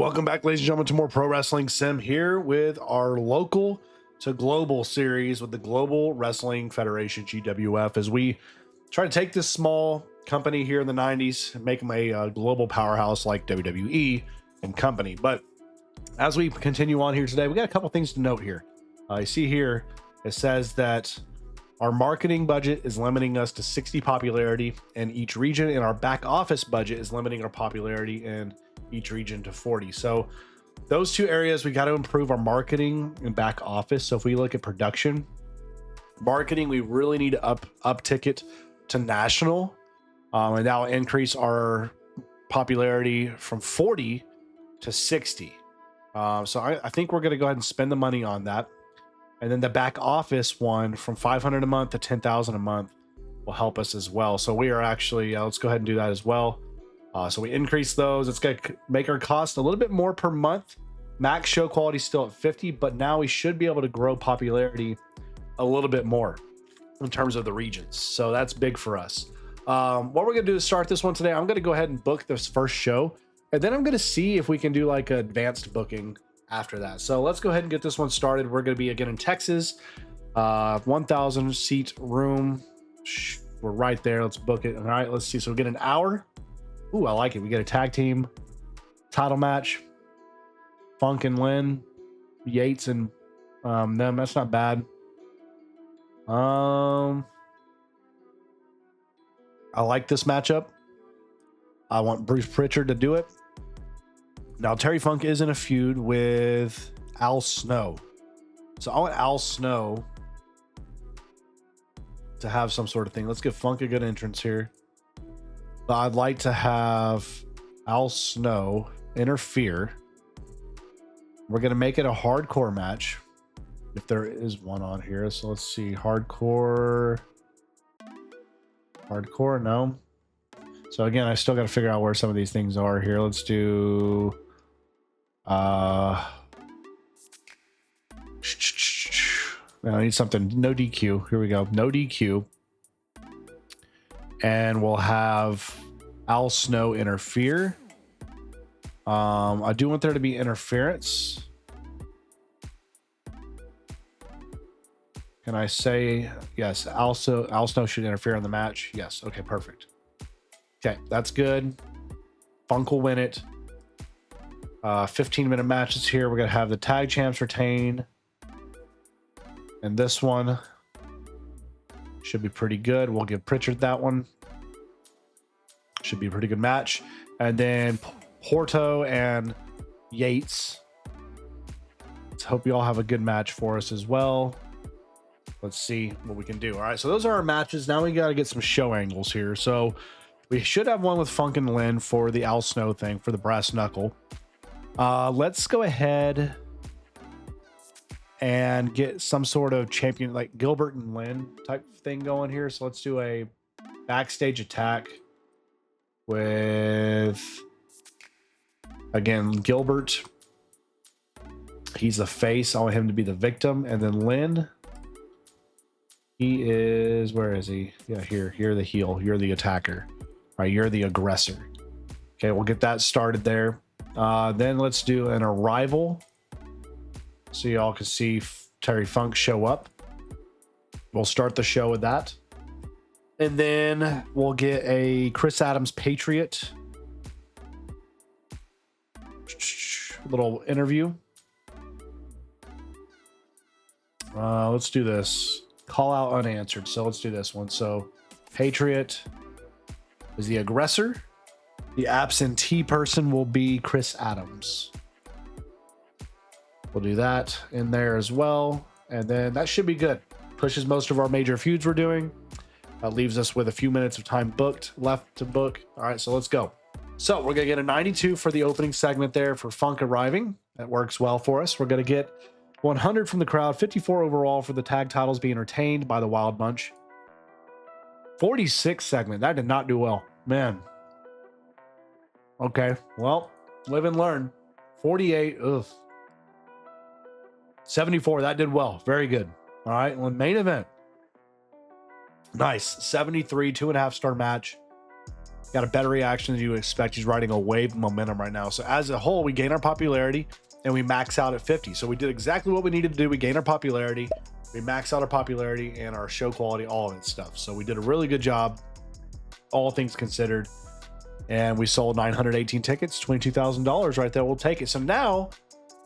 Welcome back, ladies and gentlemen, to more Pro Wrestling Sim here with our local to global series with the Global Wrestling Federation, GWF, as we try to take this small company here in the 90s and make them a global powerhouse like WWE and company. But as we continue on here today, we got a couple things to note here. I see here it says that our marketing budget is limiting us to 60 popularity in each region, and our back office budget is limiting our popularity in each region to 40. So those two areas, we got to improve our marketing and back office. So if we look at production, marketing, we really need to uptick it to national, and that will increase our popularity from 40 to 60. So I think we're going to go ahead and spend the money on that. And then the back office one from 500 a month to 10,000 a month will help us as well. So we are actually, let's go ahead and do that as well. So we increase those. It's going to make our cost a little bit more per month. Max show quality still at 50, but now we should be able to grow popularity a little bit more in terms of the regions. So that's big for us. What we're going to do to start this one today, I'm going to go ahead and book this first show, and then I'm going to see if we can do like an advanced booking after that. So let's go ahead and get this one started. We're going to be again in Texas, 1,000 seat room. We're right there. Let's book it. All right, let's see. So we get an hour. Ooh, I like it. We get a tag team title match. Funk and Lynn, Yates and them. That's not bad. I like this matchup. I want Bruce Pritchard to do it. Now, Terry Funk is in a feud with Al Snow. So I want Al Snow to have some sort of thing. Let's give Funk a good entrance here. But I'd like to have Al Snow interfere. We're going to make it a hardcore match, if there is one on here. So let's see. Hardcore, no. So again, I still got to figure out where some of these things are here. Let's do I need something. No DQ. Here we go. No DQ. And we'll have Al Snow interfere. I do want there to be interference. Can I say yes? Also, Al Snow should interfere in the match. Yes. Okay, perfect. Okay, that's good. Funk will win it. 15-minute matches here. We're gonna have the tag champs retain, and this one should be pretty good. We'll give Pritchard that one. Should be a pretty good match. And then Porto and Yates. Let's hope you all have a good match for us as well. Let's see what we can do. All right, so those are our matches. Now we got to get some show angles here. So we should have one with Funk and Lynn for the Al Snow thing, for the brass knuckle. Let's go ahead and get some sort of champion like Gilbert and Lynn type thing going here. So let's do a backstage attack with, again, Gilbert. He's the face. I want him to be the victim. And then Lynn, he is, where is he? Yeah, here. You're the heel. You're the attacker. All right, you're the aggressor. Okay, we'll get that started there. Then let's do an arrival, so y'all can see Terry Funk show up. We'll start the show with that. And then we'll get a Chris Adams Patriot little interview. Let's do this. Call out unanswered. So let's do this one. So Patriot is the aggressor. The absentee person will be Chris Adams. We'll do that in there as well. And then that should be good. Pushes most of our major feuds we're doing. That leaves us with a few minutes of time left to book. All right, so let's go. So we're going to get a 92 for the opening segment there for Funk arriving. That works well for us. We're going to get 100 from the crowd, 54 overall for the tag titles being retained by the Wild Bunch. 46 segment. That did not do well. Man. Okay, well, live and learn. 48. Ugh. 74. That did well. Very good. All right, well, main event. Nice. 73, 2.5 star match. Got a better reaction than you would expect. He's riding a wave of momentum right now. So as a whole, we gain our popularity and we max out at 50. So we did exactly what we needed to do. We gained our popularity, we max out our popularity and our show quality, all of that stuff. So we did a really good job, all things considered. And we sold 918 tickets, $22,000 right there. We'll take it. So now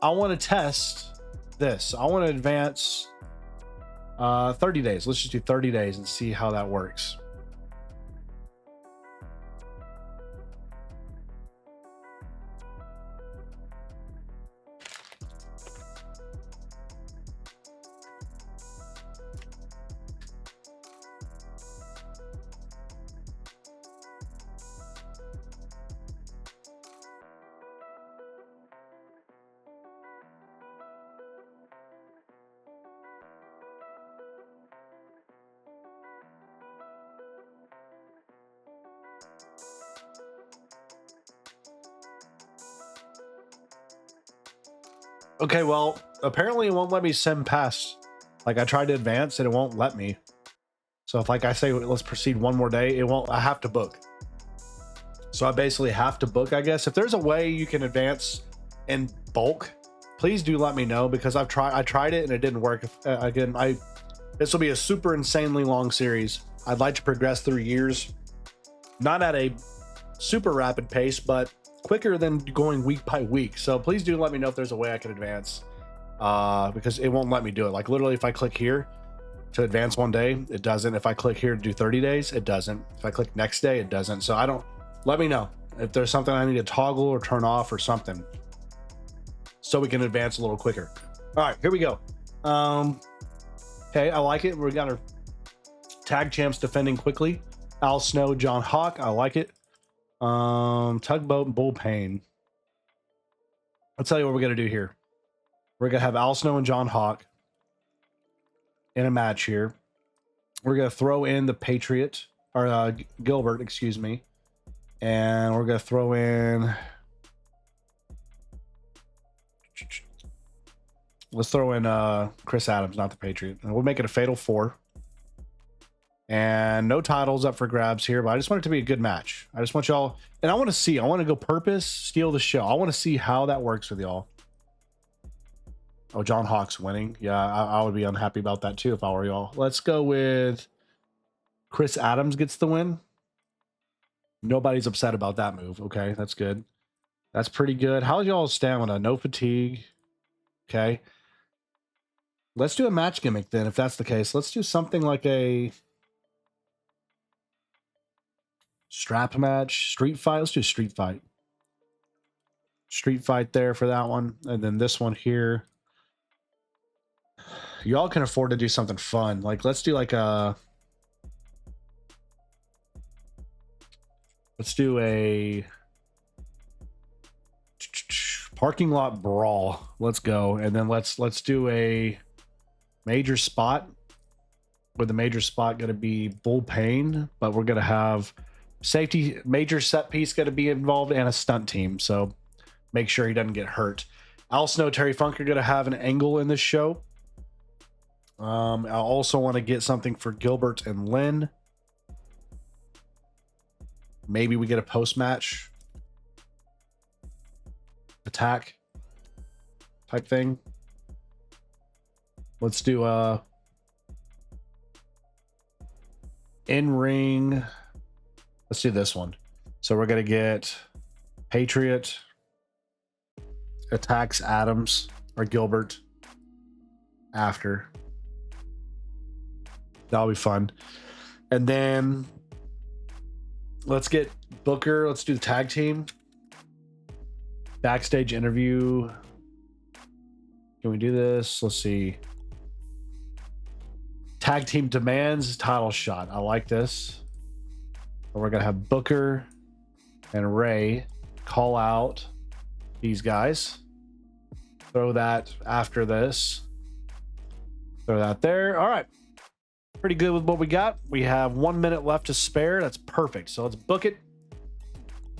I want to test this. I want to advance 30 days. Let's just do 30 days and see how that works. Okay, well, apparently it won't let me send past. Like I tried to advance and it won't let me. So if like I say, let's proceed one more day, it won't, I have to book. So I basically have to book, I guess. If there's a way you can advance in bulk, please do let me know, because I tried it and it didn't work. Again, this will be a super insanely long series. I'd like to progress through years, not at a super rapid pace, but quicker than going week by week. So please do let me know if there's a way I can advance, because it won't let me do it. Like literally, if I click here to advance one day, it doesn't. If I click here to do 30 days, it doesn't. If I click next day, it doesn't. So I don't, let me know if there's something I need to toggle or turn off or something, so we can advance a little quicker. All right, here we go. Okay, I like it. We got our tag champs defending quickly. Al Snow, John Hawk, I like it. Tugboat and Bull Payne. I'll tell you what we're gonna do here. We're gonna have Al Snow and John Hawk in a match here. We're gonna throw in the Patriot, or Gilbert, excuse me, and we're gonna throw in. Let's throw in Chris Adams, not the Patriot, and we'll make it a fatal 4. And no titles up for grabs here, but I just want it to be a good match. I just want y'all, and I want to go purpose, steal the show. I want to see how that works with y'all. Oh, John Hawk's winning. Yeah, I would be unhappy about that too if I were y'all. Let's go with Chris Adams gets the win. Nobody's upset about that move. Okay, that's good. That's pretty good. How's y'all's stamina? No fatigue. Okay. Let's do a match gimmick then, if that's the case. Let's do something like a strap match, street fight. Let's do a street fight. Street fight there for that one. And then this one here. Y'all can afford to do something fun. Like, let's do like a... Let's do a... parking lot brawl. Let's go. And then let's do a major spot. With the major spot going to be Bull Payne, but we're going to have safety, major set piece going to be involved, and a stunt team. So make sure he doesn't get hurt. Al Snow, Terry Funk are going to have an angle in this show. I also want to get something for Gilbert and Lynn. Maybe we get a post-match attack type thing. Let's do a in-ring. Let's do this one. So we're going to get Patriot attacks Adams or Gilbert after. That'll be fun. And then let's get Booker. Let's do the tag team. Backstage interview. Can we do this? Let's see. Tag team demands title shot. I like this. We're going to have Booker and Ray call out these guys. Throw that after this. Throw that there. All right. Pretty good with what we got. We have 1 minute left to spare. That's perfect. So let's book it.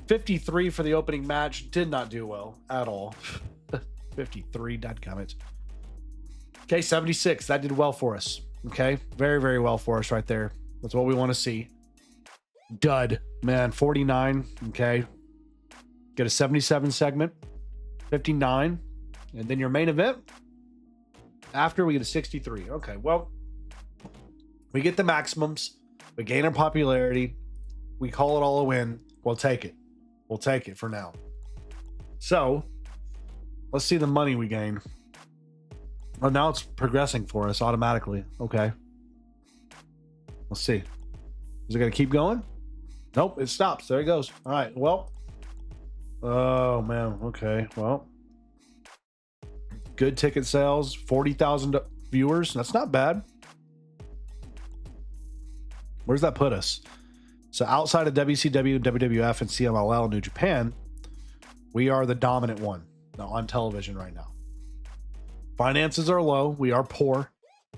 53 for the opening match. Did not do well at all. 53, dadgummit. Okay, 76. That did well for us. Okay, very, very well for us right there. That's what we want to see. Dud. Man, 49. Okay. Get a 77 segment, 59. And then your main event. After we get a 63. Okay. Well, we get the maximums. We gain our popularity. We call it all a win. We'll take it. We'll take it for now. So let's see the money we gain. Well, now it's progressing for us automatically. Okay. Let's see. Is it going to keep going? Nope, it stops. There it goes. All right. Well, oh man. Okay. Well, good ticket sales, 40,000 viewers. That's not bad. Where's that put us? So outside of WCW, WWF, and CMLL, New Japan, we are the dominant one on television right now. Finances are low. We are poor,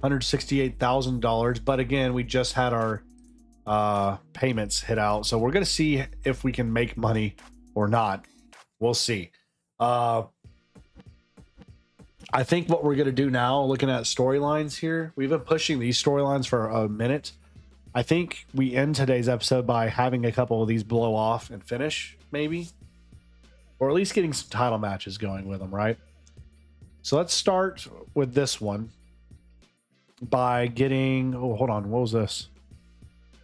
$168,000. But again, we just had our payments hit out. So we're going to see if we can make money or not. We'll see. I think what we're going to do now, looking at storylines here, we've been pushing these storylines for a minute. I think we end today's episode by having a couple of these blow off and finish, maybe. Or at least getting some title matches going with them, right? So let's start with this one by getting... Oh, hold on. What was this?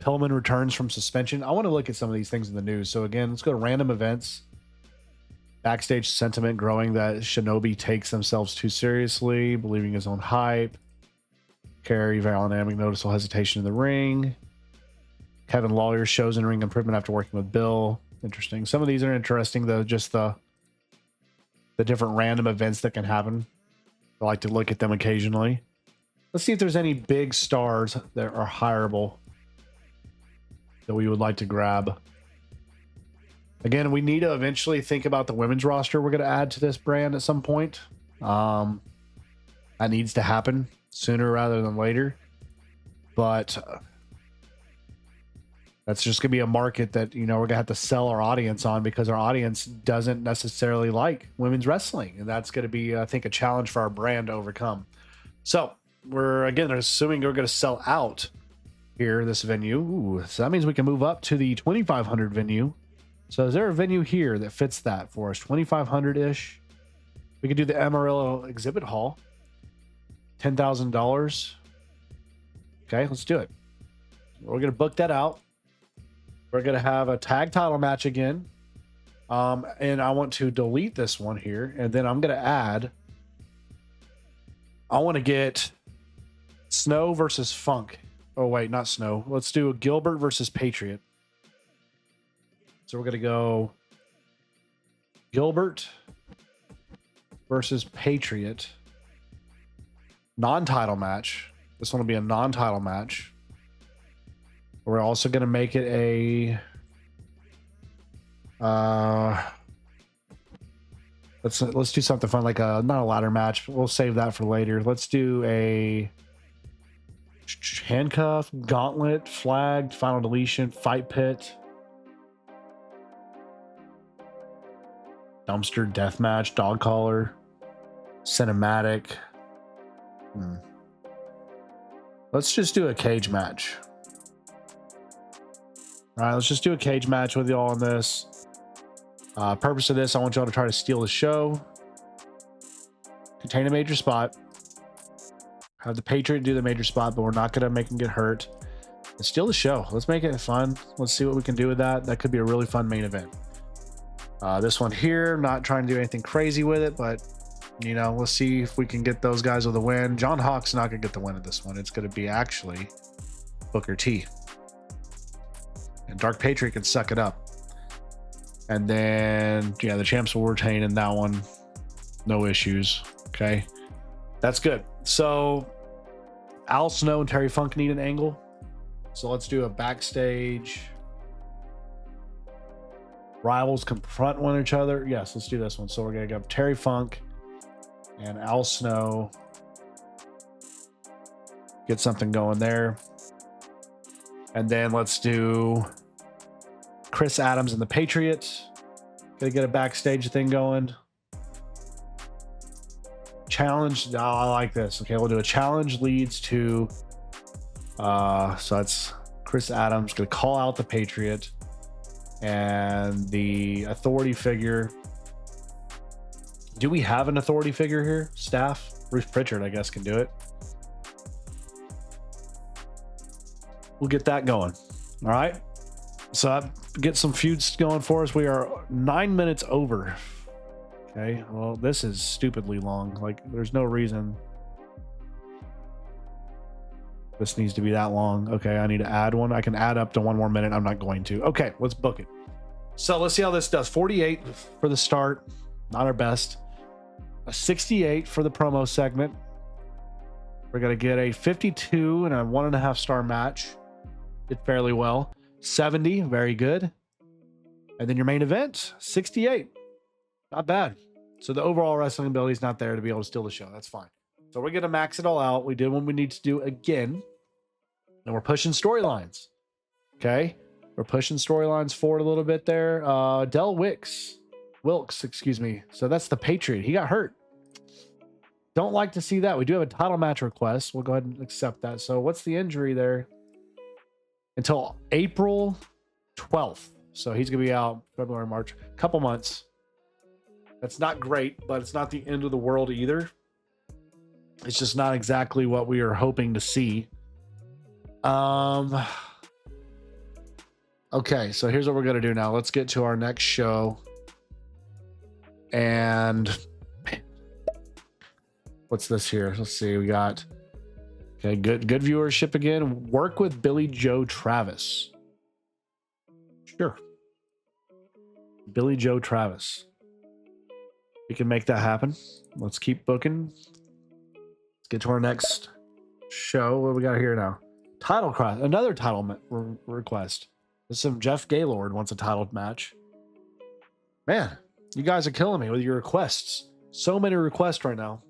Pillman returns from suspension. I want to look at some of these things in the news. So again, let's go to random events. Backstage sentiment growing that Shinobi takes themselves too seriously, believing his own hype. Kerry Van Dam noticeable hesitation in the ring. Kevin Lawler shows in ring improvement after working with Bill. Interesting. Some of these are interesting, though, just the different random events that can happen. I like to look at them occasionally. Let's see if there's any big stars that are hireable that we would like to grab. Again, we need to eventually think about the women's roster we're going to add to this brand at some point. That needs to happen sooner rather than later. But that's just going to be a market that, we're going to have to sell our audience on, because our audience doesn't necessarily like women's wrestling. And that's going to be, I think, a challenge for our brand to overcome. So we're, again, assuming we're going to sell out here, this venue. Ooh, so that means we can move up to the 2,500 venue. So is there a venue here that fits that for us? 2,500-ish. We could do the Amarillo Exhibit Hall. $10,000. Okay, let's do it. We're going to book that out. We're going to have a tag title match again. And I want to delete this one here. And then I'm going to add... I want to get Snow versus Funk. Oh, wait, not Snow. Let's do Gilbert versus Patriot. So we're going to go Gilbert versus Patriot. Non-title match. This one will be a non-title match. We're also going to make it a... Let's do something fun, like not a ladder match. We'll save that for later. Let's do a handcuff, gauntlet, flagged, final deletion, fight pit, dumpster death match, dog collar, cinematic. Let's just do a cage match. All right, let's just do a cage match with y'all on this. Purpose of this, I want y'all to try to steal the show. Contain a major spot. Have the Patriot do the major spot, but we're not going to make him get hurt. And steal the show. Let's make it fun. Let's see what we can do with that. That could be a really fun main event. This one here, not trying to do anything crazy with it, but, let's see if we can get those guys with a win. John Hawk's not going to get the win of this one. It's going to be actually Booker T. And Dark Patriot can suck it up. And then, the champs will retain in that one. No issues. Okay. That's good. So, Al Snow and Terry Funk need an angle. So, let's do a backstage. Rivals confront one each other. Yes, let's do this one. So, we're going to go Terry Funk and Al Snow. Get something going there. And then let's do Chris Adams and the Patriots. Gonna get a backstage thing going. Challenge. Oh, I like this. Okay, we'll do a challenge leads to so that's Chris Adams gonna call out the Patriot. And the authority figure. Do we have an authority figure here? Staff? Bruce Pritchard, I guess, can do it. We'll get that going. All right. So that gets some feuds going for us. We are 9 minutes over. Okay. Well, this is stupidly long. Like, there's no reason this needs to be that long. Okay. I need to add one. I can add up to 1 more minute. I'm not going to. Okay. Let's book it. So let's see how this does. 48 for the start. Not our best. A 68 for the promo segment. We're going to get a 52 and a 1.5 star match. Did fairly well. 70, very good. And then your main event, 68. Not bad. So the overall wrestling ability is not there to be able to steal the show. That's fine. So we're going to max it all out. We did what we need to do again. And we're pushing storylines. Okay. We're pushing storylines forward a little bit there. Del Wilkes, excuse me. So that's the Patriot. He got hurt. Don't like to see that. We do have a title match request. We'll go ahead and accept that. So what's the injury there? Until April 12th. So he's going to be out February, March, a couple months. That's not great, but it's not the end of the world either. It's just not exactly what we are hoping to see. Okay, so here's what we're going to do now. Let's get to our next show. And what's this here? Let's see. We got okay, good viewership again. Work with Billy Joe Travis. Sure. Billy Joe Travis. We can make that happen. Let's keep booking. Let's get to our next show. What we got here now? Title cross. Another title request. There's some Jeff Gaylord wants a title match. Man, you guys are killing me with your requests. So many requests right now.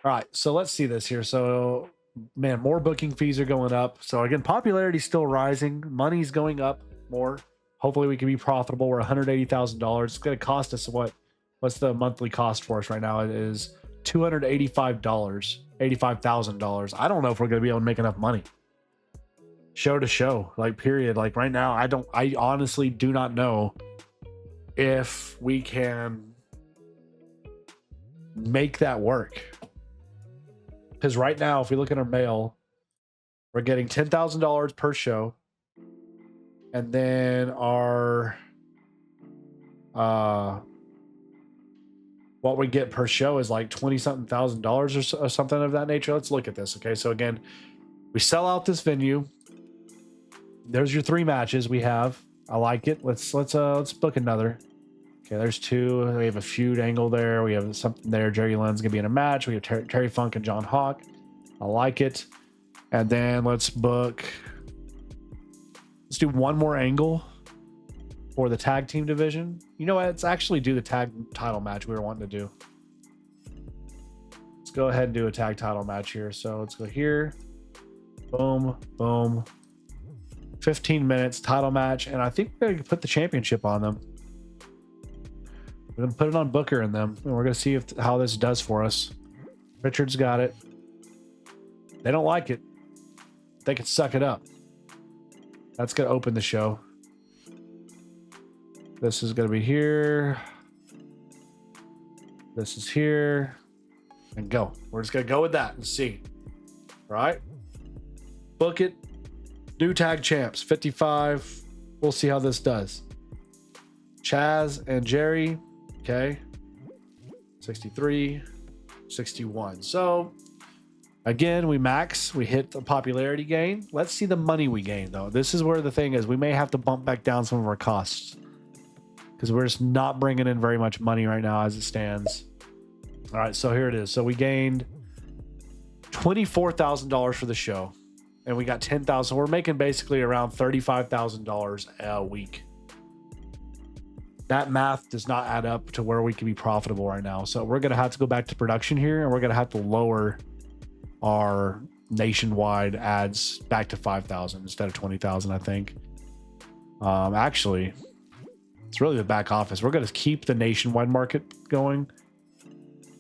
All right, so let's see this here. So, man, more booking fees are going up. So, again, popularity's still rising. Money's going up more. Hopefully, we can be profitable. We're $180,000. It's going to cost us what? What's the monthly cost for us right now? It is $285, $85,000. I don't know if we're going to be able to make enough money. Show to show, like, period. Like, right now, I honestly do not know if we can make that work. Because right now, if we look at our mail, we're getting $10,000 per show. And then our, what we get per show is like 20-something thousand dollars or something of that nature. Let's look at this. Okay. So again, we sell out this venue. There's your 3 matches we have. I like it. Let's book another. Okay, there's 2. We have a feud angle there. We have something there. Jerry Lynn's gonna be in a match. We have Terry Funk and John Hawk. I like it. And then let's do 1 more angle for the tag team division. You know what? Let's actually do the tag title match we were wanting to do. Let's go ahead and do a tag title match here. So let's go here. Boom, boom. 15 minutes title match, and I think we're gonna put the championship on them. We're gonna put it on Booker and them, and we're gonna see how this does for us. Richard's got it. They don't like it. They can suck it up. That's gonna open the show. This is gonna be here. This is here, and go. We're just gonna go with that and see. All right, book it. New tag champs, 55. We'll see how this does. Chaz and Jerry, okay. 63, 61. So, again, we hit the popularity gain. Let's see the money we gain, though. This is where the thing is. We may have to bump back down some of our costs because we're just not bringing in very much money right now as it stands. All right, so here it is. So we gained $24,000 for the show. And we got 10,000. We're making basically around $35,000 a week. That math does not add up to where we can be profitable right now. So we're going to have to go back to production here, and we're going to have to lower our nationwide ads back to 5,000 instead of 20,000, I think. Actually, it's really the back office. We're going to keep the nationwide market going.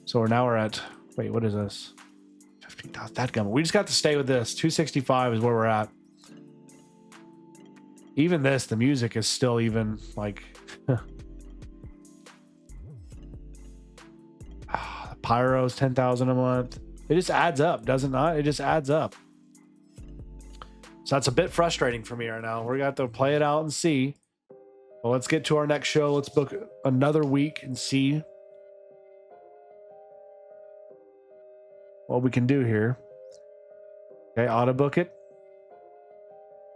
So we're at, wait, what is this? 15,000. That gun. We just got to stay with this. 265 is where we're at. Even this, the music is still even like Pyro's 10,000 a month. It just adds up, doesn't it? It just adds up. So that's a bit frustrating for me right now. We're going to have to play it out and see. Well, let's get to our next show. Let's book another week and see what we can do here. Okay, auto book it.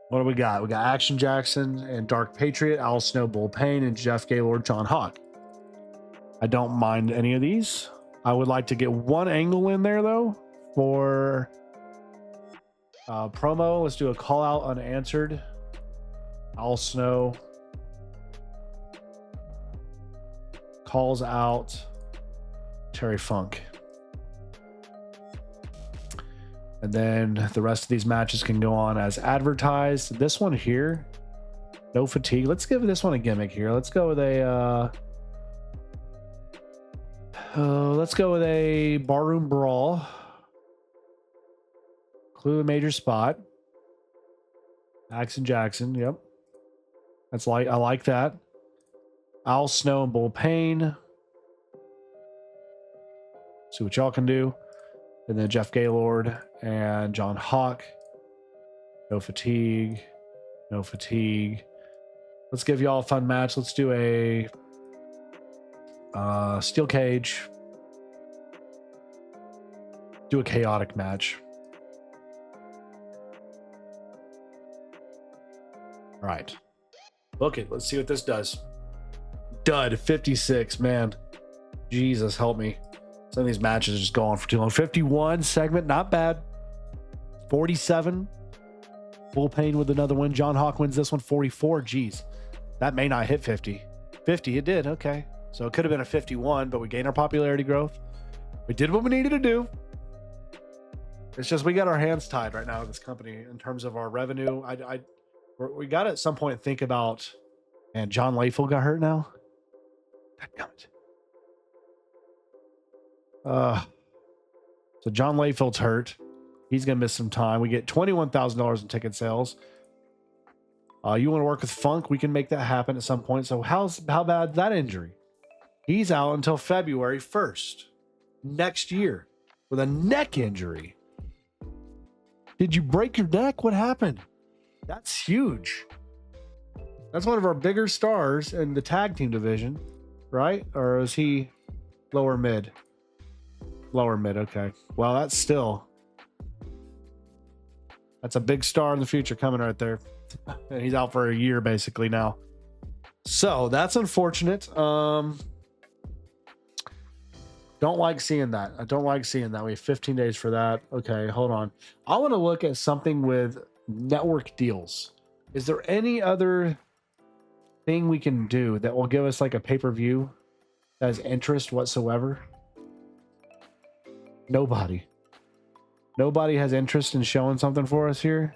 What do we got? We got Action Jackson and Dark Patriot, Al Snow, Bull Payne, and Jeff Gaylord, John Hawk. I don't mind any of these. I would like to get one angle in there, though, for promo. Let's do a call out unanswered. Al Snow calls out Terry Funk. And then the rest of these matches can go on as advertised. This one here, no fatigue. Let's give this one a gimmick here. Let's go with a barroom brawl. Clue a major spot. Action Jackson, yep. I like that. Al Snow and Bull Payne. See what y'all can do. And then Jeff Gaylord and John Hawk. No fatigue. No fatigue. Let's give y'all a fun match. Let's do a steel cage. Do a chaotic match. All right. Book it. Let's see what this does. Dud 56, man. Jesus, help me. Some of these matches are just going for too long. 51 segment, not bad. 47. Bull Payne with another win. John Hawk wins this one. 44. Geez, that may not hit 50. 50, it did. Okay. So it could have been a 51, but we gained our popularity growth. We did what we needed to do. It's just we got our hands tied right now with this company in terms of our revenue. We got to at some point think about, man, John Layfield got hurt now. So John Layfield's hurt. He's gonna miss some time. We get $21,000 in ticket sales. You want to work with Funk? We can make that happen at some point. So how bad that injury? He's out until February 1st next year with a neck injury. Did you break your neck? What happened? That's huge. That's one of our bigger stars in the tag team division, right? Or is he lower mid? Lower mid, okay. Well, that's a big star in the future coming right there. And he's out for a year basically now. So that's unfortunate. Don't like seeing that. I don't like seeing that. We have 15 days for that. Okay, hold on. I want to look at something with network deals. Is there any other thing we can do that will give us like a pay-per-view that has interest whatsoever? Nobody has interest in showing something for us here.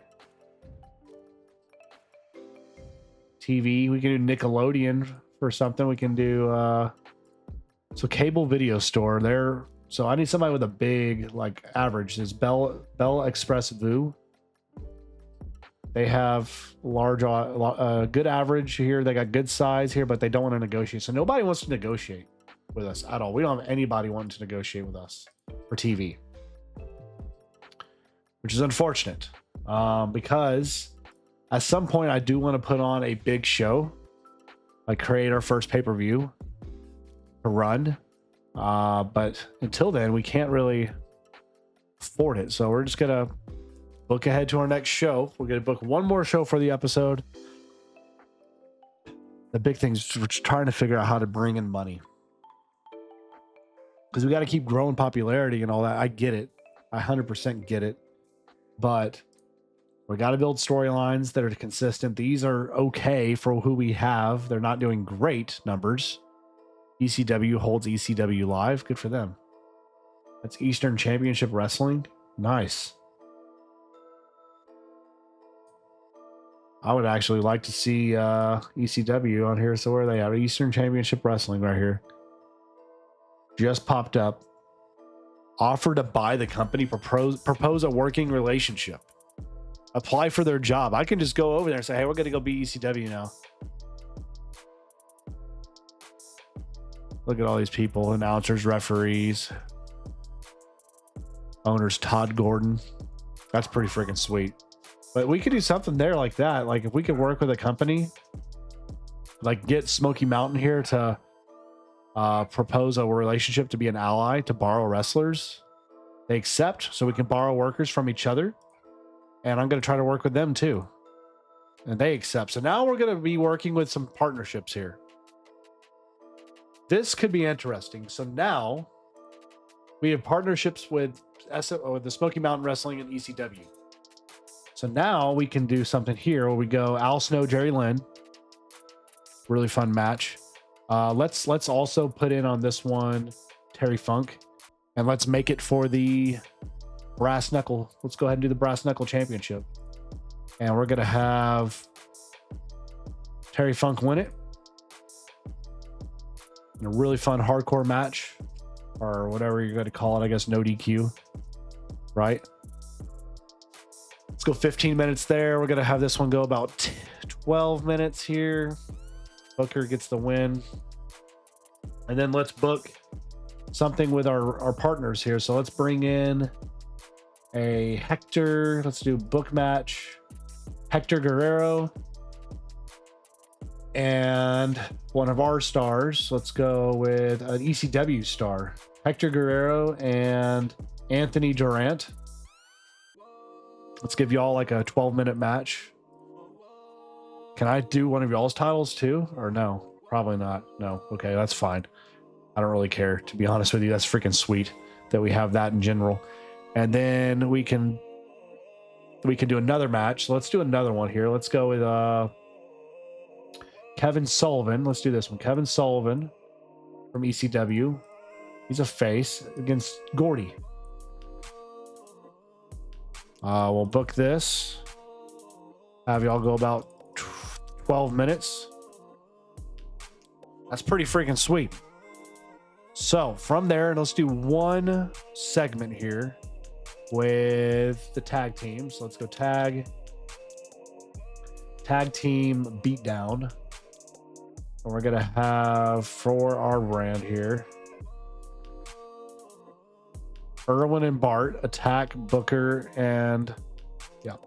TV, we can do Nickelodeon for something. We can do so cable video store there. So I need somebody with a big like average. Is Bell Express Vu. They have large good average here. They got good size here, but they don't want to negotiate. So nobody wants to negotiate with us at all. We don't have anybody wanting to negotiate with us for TV, which is unfortunate, because at some point I do want to put on a big show, like create our first pay-per-view to run, but until then we can't really afford it. So we're just gonna book ahead to our next show. We're gonna book one more show for the episode. The big thing is we're trying to figure out how to bring in money, because we got to keep growing popularity and all that. I get it. I 100% get it. But we got to build storylines that are consistent. These are okay for who we have. They're not doing great numbers. ECW holds ECW live. Good for them. That's Eastern Championship Wrestling. Nice. I would actually like to see ECW on here. So where are they at? Eastern Championship Wrestling right here. Just popped up. Offer to buy the company, propose a working relationship. apply for their job. I can just go over there and say, hey, we're going to go be ECW now. Look at all these people, announcers, referees, owners, Todd Gordon. That's pretty freaking sweet. But we could do something there like that. Like if we could work with a company, like get Smoky Mountain here to propose a relationship to be an ally to borrow wrestlers. They accept, so we can borrow workers from each other. And I'm going to try to work with them too. And they accept. So now we're going to be working with some partnerships here. This could be interesting. So now we have partnerships with the Smoky Mountain Wrestling and ECW. So now we can do something here where we go Al Snow, Jerry Lynn. Really fun match. Let's also put in on this one Terry Funk, and let's make it for the brass knuckle. Let's go ahead and do the brass knuckle championship, and we're gonna have Terry Funk win it in a really fun hardcore match, or whatever you're going to call it. I guess no DQ, right? Let's go 15 minutes there. We're gonna have this one go about 12 minutes here. Booker gets the win. And then let's book something with our partners here. So let's bring in a Hector. Let's do book match. Hector Guerrero. And one of our stars. Let's go with an ECW star. Hector Guerrero and Anthony Durant. Let's give y'all like a 12-minute match. Can I do one of y'all's titles too? Or no? Probably not. No. Okay, that's fine. I don't really care, to be honest with you. That's freaking sweet that we have that in general. And then we can do another match. So let's do another one here. Let's go with Kevin Sullivan. Let's do this one. Kevin Sullivan from ECW. He's a face against Gordy. We'll book this. Have y'all go about 12 minutes. That's pretty freaking sweet. So from there, let's do one segment here with the tag team. So let's go tag team beatdown. And we're going to have for our brand here, Irwin and Bart attack Booker, and yeah,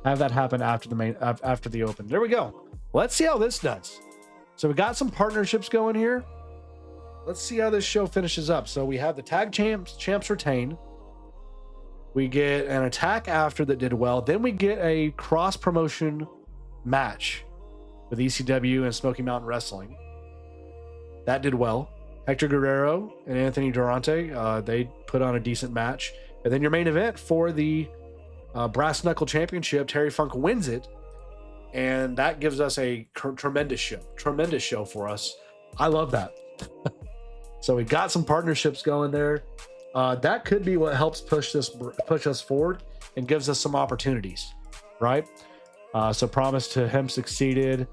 have that happen after the open. There we go. Let's see how this does. So we got some partnerships going here. Let's see how this show finishes up. So we have the tag champs retain. We get an attack after that did well. Then we get a cross promotion match with ECW and Smoky Mountain Wrestling. That did well. Hector Guerrero and Anthony Durante, they put on a decent match. And then your main event for the Brass Knuckle Championship, Terry Funk wins it. And that gives us a tremendous show for us. I love that. So we got some partnerships going there. That could be what helps push us forward and gives us some opportunities, right? So promise to him succeeded.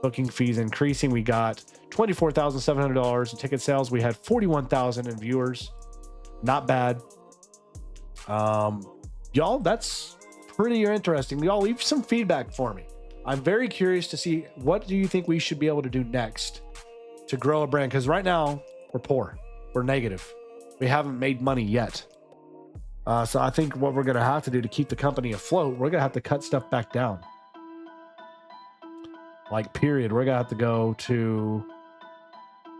Booking fees increasing. We got $24,700 in ticket sales. We had 41,000 in viewers. Not bad. Y'all, that's pretty interesting. Y'all leave some feedback for me. I'm very curious to see, what do you think we should be able to do next to grow a brand? Because right now we're poor. We're negative. We haven't made money yet. So I think what we're going to have to do to keep the company afloat, we're going to have to cut stuff back down. Like, period. We're going to have to go to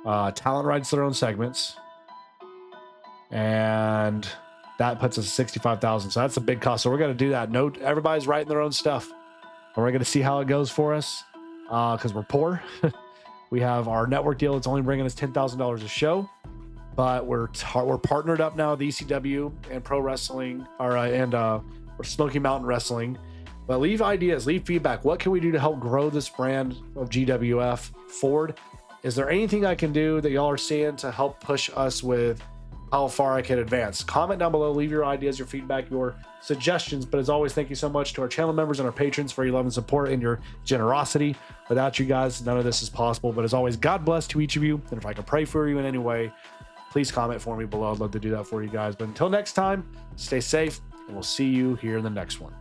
talent rights their own segments. And that puts us at 65,000. So that's a big cost. So we're going to do that. No, everybody's writing their own stuff. And we're going to see how it goes for us. Because we're poor. We have our network deal. It's only bringing us $10,000 a show. But we're partnered up now with ECW and Pro Wrestling, or Smoky Mountain Wrestling. But leave ideas, leave feedback. What can we do to help grow this brand of GWF forward? Is there anything I can do that y'all are seeing to help push us with how far I can advance? Comment down below, leave your ideas, your feedback, your suggestions. But as always, thank you so much to our channel members and our patrons for your love and support and your generosity. Without you guys, none of this is possible. But as always, God bless to each of you. And if I can pray for you in any way, please comment for me below. I'd love to do that for you guys. But until next time, stay safe, and we'll see you here in the next one.